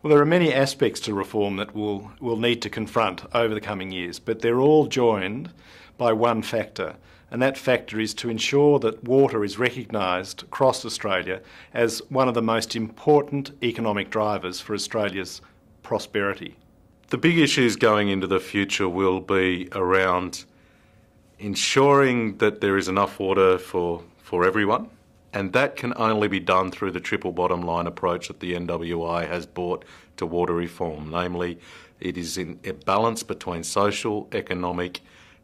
Well, there are many aspects to reform that we'll need to confront over the coming years, but they're all joined by one factor, and that factor is to ensure that water is recognised across Australia as one of the most important economic drivers for Australia's prosperity. The big issues going into the future will be around ensuring that there is enough water for everyone, and that can only be done through the triple bottom line approach that the NWI has brought to water reform. Namely, it is in a balance between social, economic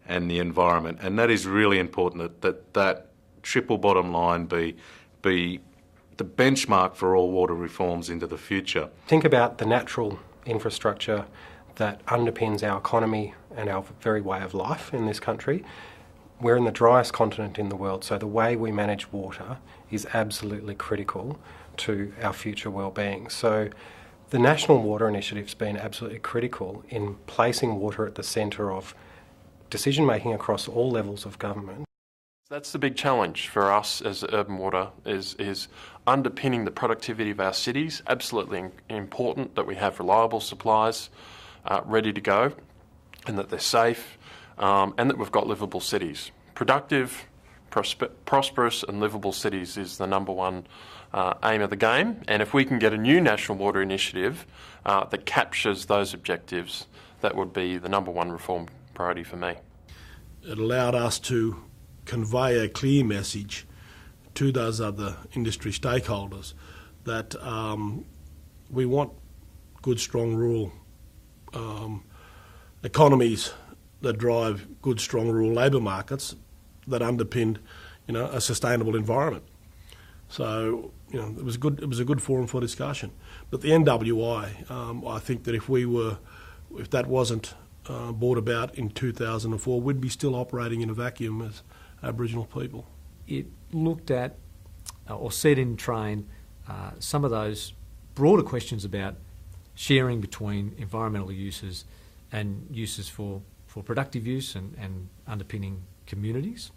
and the environment, and that is really important that triple bottom line be the benchmark for all water reforms into the future. Think about the natural infrastructure that underpins our economy and our very way of life in this country. We're in the driest continent in the world, so the way we manage water is absolutely critical to our future well-being. So the National Water Initiative's been absolutely critical in placing water at the centre of decision-making across all levels of government. That's the big challenge for us as Urban Water is underpinning the productivity of our cities. Absolutely important that we have reliable supplies ready to go and that they're safe and that we've got livable cities. Productive, prosperous and livable cities is the number one aim of the game, and if we can get a new National Water Initiative that captures those objectives, that would be the number one reform priority for me. It allowed us to convey a clear message to those other industry stakeholders that we want good, strong rural economies that drive good, strong rural labour markets that underpin, a sustainable environment. So, it was a good forum for discussion. But the NWI, I think that if that wasn't brought about in 2004, we'd be still operating in a vacuum as Aboriginal people. It looked at or set in train some of those broader questions about sharing between environmental uses and uses for productive use and underpinning communities.